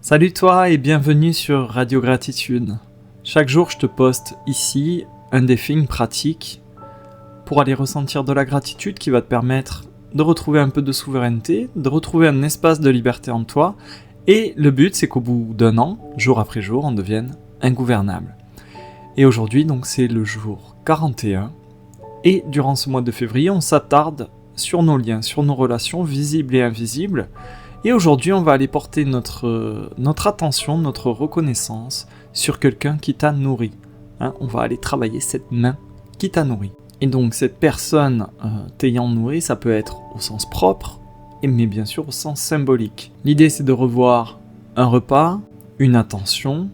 Salut toi et bienvenue sur Radio Gratitude. Chaque jour je te poste ici un défi, une pratique pour aller ressentir de la gratitude qui va te permettre de retrouver un peu de souveraineté, de retrouver un espace de liberté en toi et le but c'est qu'au bout d'un an, jour après jour, on devienne ingouvernable. Et aujourd'hui donc c'est le jour 41 et durant ce mois de février on s'attarde sur nos liens, sur nos relations visibles et invisibles. Et aujourd'hui, on va aller porter notre attention, notre reconnaissance sur quelqu'un qui t'a nourri. On va aller travailler cette main qui t'a nourri. Et donc, cette personne t'ayant nourri, ça peut être au sens propre, mais bien sûr au sens symbolique. L'idée, c'est de revoir un repas, une attention,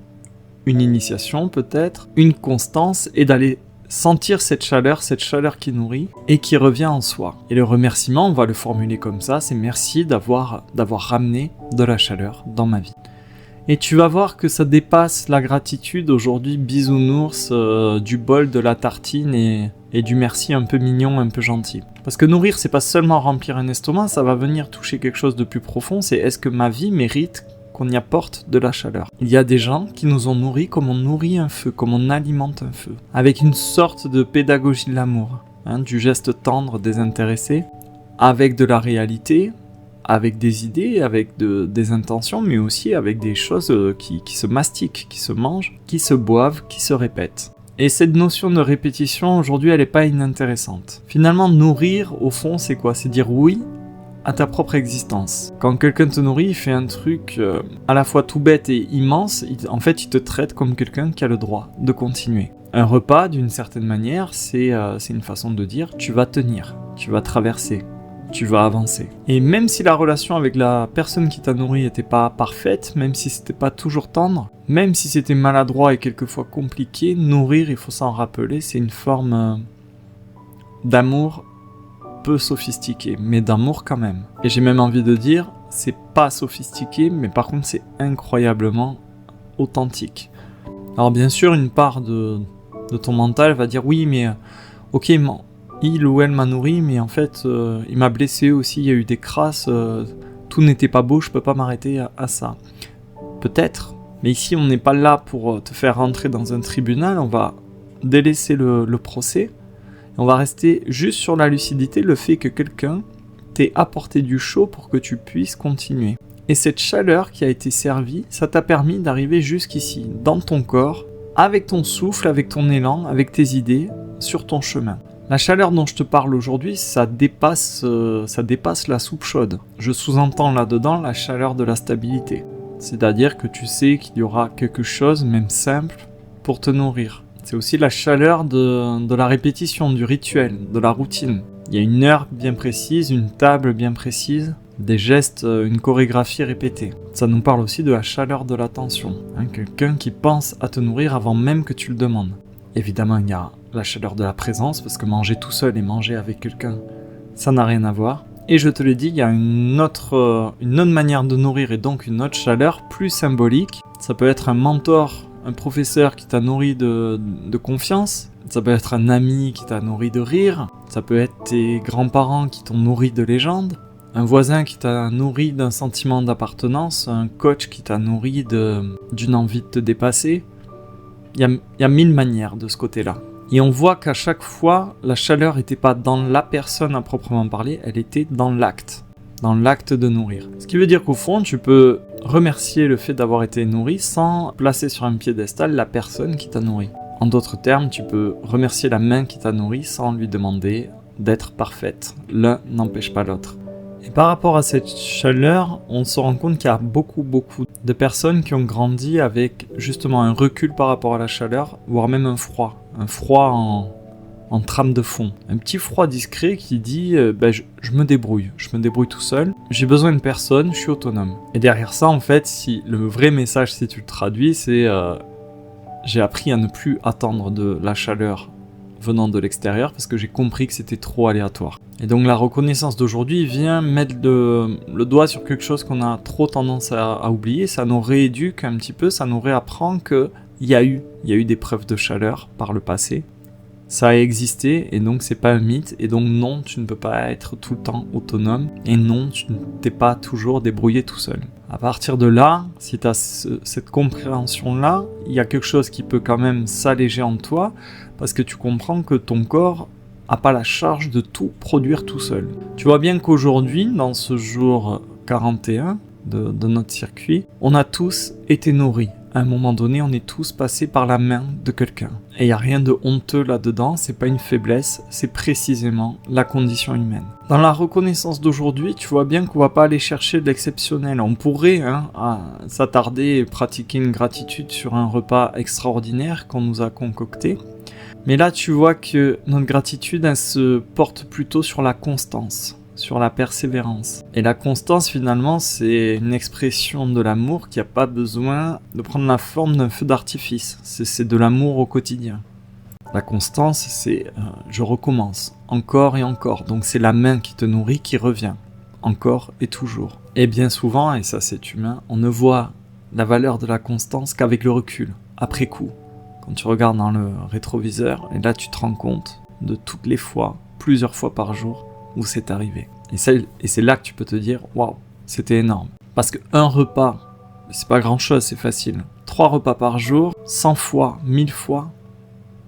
une initiation peut-être, une constance, et d'aller sentir cette chaleur qui nourrit et qui revient en soi. Et le remerciement, on va le formuler comme ça, c'est merci d'avoir ramené de la chaleur dans ma vie. Et tu vas voir que ça dépasse la gratitude aujourd'hui, bisounours, du bol, de la tartine et du merci un peu mignon, un peu gentil. Parce que nourrir, c'est pas seulement remplir un estomac, ça va venir toucher quelque chose de plus profond, c'est est-ce que ma vie mérite qu'on y apporte de la chaleur. Il y a des gens qui nous ont nourris comme on nourrit un feu, comme on alimente un feu, avec une sorte de pédagogie de l'amour, du geste tendre, désintéressé, avec de la réalité, avec des idées, avec des intentions, mais aussi avec des choses qui se mastiquent, qui se mangent, qui se boivent, qui se répètent. Et cette notion de répétition, aujourd'hui, elle n'est pas inintéressante. Finalement, nourrir, au fond, c'est quoi ? C'est dire oui à ta propre existence. Quand quelqu'un te nourrit, il fait un truc à la fois tout bête et immense, il te traite comme quelqu'un qui a le droit de continuer. Un repas, d'une certaine manière, c'est une façon de dire tu vas tenir, tu vas traverser, tu vas avancer. Et même si la relation avec la personne qui t'a nourri n'était pas parfaite, même si c'était pas toujours tendre, même si c'était maladroit et quelquefois compliqué, nourrir, il faut s'en rappeler, c'est une forme d'amour peu sophistiqué, mais d'amour quand même. Et j'ai même envie de dire, c'est pas sophistiqué, mais par contre c'est incroyablement authentique. Alors bien sûr, une part de ton mental va dire, oui mais ok, il ou elle m'a nourri, mais en fait il m'a blessé aussi, il y a eu des crasses, tout n'était pas beau, je peux pas m'arrêter à ça. Peut-être, mais ici on n'est pas là pour te faire rentrer dans un tribunal, on va délaisser le procès. On va rester juste sur la lucidité, le fait que quelqu'un t'ait apporté du chaud pour que tu puisses continuer. Et cette chaleur qui a été servie, ça t'a permis d'arriver jusqu'ici, dans ton corps, avec ton souffle, avec ton élan, avec tes idées, sur ton chemin. La chaleur dont je te parle aujourd'hui, ça dépasse la soupe chaude. Je sous-entends là-dedans la chaleur de la stabilité. C'est-à-dire que tu sais qu'il y aura quelque chose, même simple, pour te nourrir. C'est aussi la chaleur de la répétition, du rituel, de la routine. Il y a une heure bien précise, une table bien précise, des gestes, une chorégraphie répétée. Ça nous parle aussi de la chaleur de l'attention. Quelqu'un qui pense à te nourrir avant même que tu le demandes. Évidemment, il y a la chaleur de la présence, parce que manger tout seul et manger avec quelqu'un, ça n'a rien à voir. Et je te l'ai dit, il y a une autre manière de nourrir et donc une autre chaleur plus symbolique. Ça peut être un mentor, un professeur qui t'a nourri de confiance, ça peut être un ami qui t'a nourri de rire, ça peut être tes grands-parents qui t'ont nourri de légendes, un voisin qui t'a nourri d'un sentiment d'appartenance, un coach qui t'a nourri d'une envie de te dépasser. Il y a 1000 manières de ce côté-là. Et on voit qu'à chaque fois, la chaleur n'était pas dans la personne à proprement parler, elle était dans l'acte de nourrir. Ce qui veut dire qu'au fond, tu peux remercier le fait d'avoir été nourri sans placer sur un piédestal la personne qui t'a nourri. En d'autres termes, tu peux remercier la main qui t'a nourri sans lui demander d'être parfaite. L'un n'empêche pas l'autre. Et par rapport à cette chaleur, on se rend compte qu'il y a beaucoup de personnes qui ont grandi avec justement un recul par rapport à la chaleur, voire même un froid en trame de fond. Un petit froid discret qui dit je me débrouille tout seul, j'ai besoin de personne, je suis autonome. Et derrière ça, en fait, si le vrai message, si tu le traduis, c'est j'ai appris à ne plus attendre de la chaleur venant de l'extérieur parce que j'ai compris que c'était trop aléatoire. Et donc la reconnaissance d'aujourd'hui vient mettre le doigt sur quelque chose qu'on a trop tendance à oublier, ça nous rééduque un petit peu, ça nous réapprend qu'il y a eu des preuves de chaleur par le passé. Ça a existé et donc c'est pas un mythe. Et donc non, tu ne peux pas être tout le temps autonome. Et non, tu ne t'es pas toujours débrouillé tout seul. À partir de là, si tu as cette compréhension-là, il y a quelque chose qui peut quand même s'alléger en toi parce que tu comprends que ton corps n'a pas la charge de tout produire tout seul. Tu vois bien qu'aujourd'hui, dans ce jour 41 de notre circuit, on a tous été nourris. À un moment donné, on est tous passés par la main de quelqu'un. Et il n'y a rien de honteux là-dedans, c'est pas une faiblesse, c'est précisément la condition humaine. Dans la reconnaissance d'aujourd'hui, tu vois bien qu'on va pas aller chercher de l'exceptionnel. On pourrait s'attarder et pratiquer une gratitude sur un repas extraordinaire qu'on nous a concocté. Mais là, tu vois que notre gratitude, elle se porte plutôt sur la constance, sur la persévérance. Et la constance, finalement, c'est une expression de l'amour qui n'a pas besoin de prendre la forme d'un feu d'artifice. C'est de l'amour au quotidien. La constance, c'est je recommence, encore et encore. Donc c'est la main qui te nourrit qui revient, encore et toujours. Et bien souvent, et ça c'est humain, on ne voit la valeur de la constance qu'avec le recul, après coup. Quand tu regardes dans le rétroviseur, et là tu te rends compte de toutes les fois, plusieurs fois par jour, où c'est arrivé. Et c'est là que tu peux te dire, waouh, c'était énorme. Parce qu'un repas, c'est pas grand chose, c'est facile. 3 repas par jour, 100 fois, 1000 fois,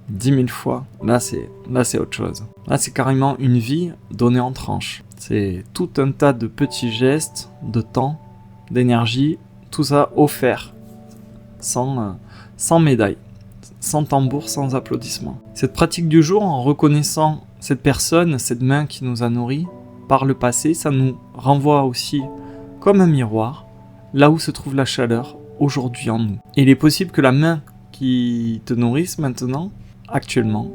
10 000 fois, là c'est autre chose. Là c'est carrément une vie donnée en tranches. C'est tout un tas de petits gestes, de temps, d'énergie, tout ça offert, sans médaille, sans tambour, sans applaudissements. Cette pratique du jour, en reconnaissant cette personne, cette main qui nous a nourris par le passé, ça nous renvoie aussi comme un miroir, là où se trouve la chaleur aujourd'hui en nous. Et il est possible que la main qui te nourrisse maintenant, actuellement,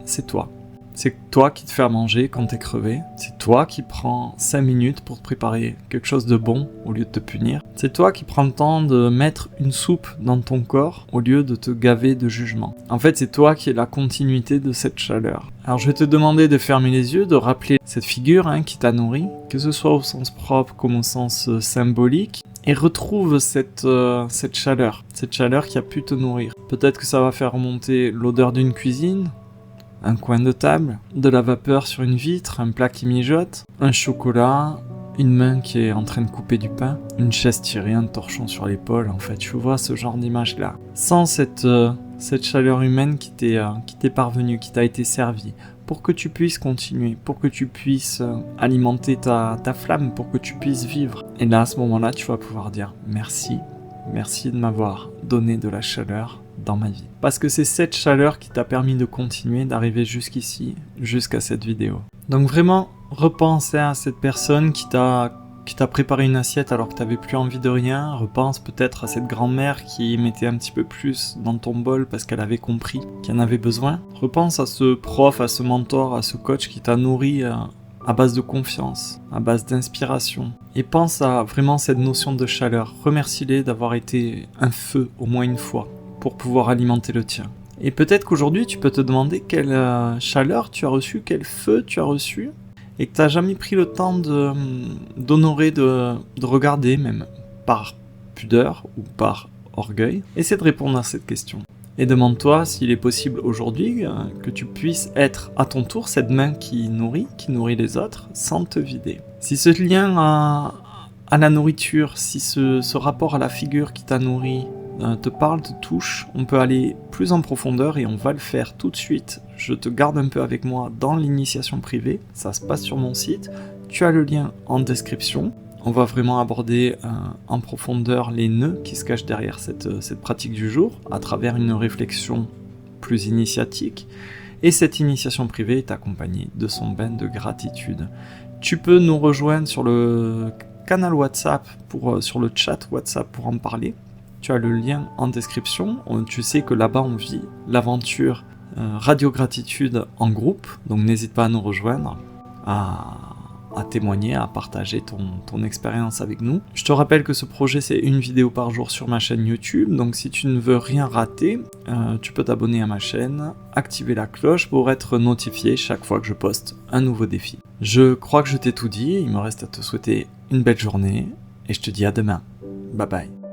c'est toi. C'est toi qui te fais à manger quand t'es crevé. C'est toi qui prends 5 minutes pour te préparer quelque chose de bon au lieu de te punir. C'est toi qui prends le temps de mettre une soupe dans ton corps au lieu de te gaver de jugement. En fait, c'est toi qui es la continuité de cette chaleur. Alors je vais te demander de fermer les yeux, de rappeler cette figure qui t'a nourri, que ce soit au sens propre comme au sens symbolique. Et retrouve cette chaleur qui a pu te nourrir. Peut-être que ça va faire remonter l'odeur d'une cuisine, un coin de table, de la vapeur sur une vitre, un plat qui mijote, un chocolat, une main qui est en train de couper du pain, une chaise tirée, un torchon sur l'épaule. En fait, tu vois ce genre d'image-là. Sans cette chaleur humaine qui t'est parvenue, qui t'a été servie, pour que tu puisses continuer, pour que tu puisses alimenter ta flamme, pour que tu puisses vivre. Et là, à ce moment-là, tu vas pouvoir dire merci de m'avoir donné de la chaleur dans ma vie. Parce que c'est cette chaleur qui t'a permis de continuer, d'arriver jusqu'ici, jusqu'à cette vidéo. Donc vraiment, repense à cette personne qui t'a préparé une assiette alors que t'avais plus envie de rien. Repense peut-être à cette grand-mère qui mettait un petit peu plus dans ton bol parce qu'elle avait compris qu'il y en avait besoin. Repense à ce prof, à ce mentor, à ce coach qui t'a nourri à base de confiance, à base d'inspiration. Et pense à vraiment cette notion de chaleur. Remercie-les d'avoir été un feu au moins une fois pour pouvoir alimenter le tien. Et peut-être qu'aujourd'hui tu peux te demander quelle chaleur tu as reçue, quel feu tu as reçu, et que tu n'as jamais pris le temps d'honorer, de regarder, même par pudeur ou par orgueil. Essaie de répondre à cette question. Et demande-toi s'il est possible aujourd'hui que tu puisses être à ton tour cette main qui nourrit les autres sans te vider. Si ce lien à la nourriture, si ce rapport à la figure qui t'a nourri te parle, te touche, on peut aller plus en profondeur et on va le faire tout de suite. Je te garde un peu avec moi dans l'initiation privée, ça se passe sur mon site, tu as le lien en description. On va vraiment aborder en profondeur les nœuds qui se cachent derrière cette pratique du jour, à travers une réflexion plus initiatique. Et cette initiation privée est accompagnée de son bain de gratitude. Tu peux nous rejoindre sur le canal WhatsApp, sur le chat WhatsApp pour en parler. Tu as le lien en description. Tu sais que là-bas on vit l'aventure Radio Gratitude en groupe, donc n'hésite pas à nous rejoindre, à témoigner, à partager ton expérience avec nous. Je te rappelle que ce projet c'est une vidéo par jour sur ma chaîne YouTube, donc si tu ne veux rien rater, tu peux t'abonner à ma chaîne, activer la cloche pour être notifié chaque fois que je poste un nouveau défi. Je crois que je t'ai tout dit, il me reste à te souhaiter une belle journée, et je te dis à demain. Bye bye.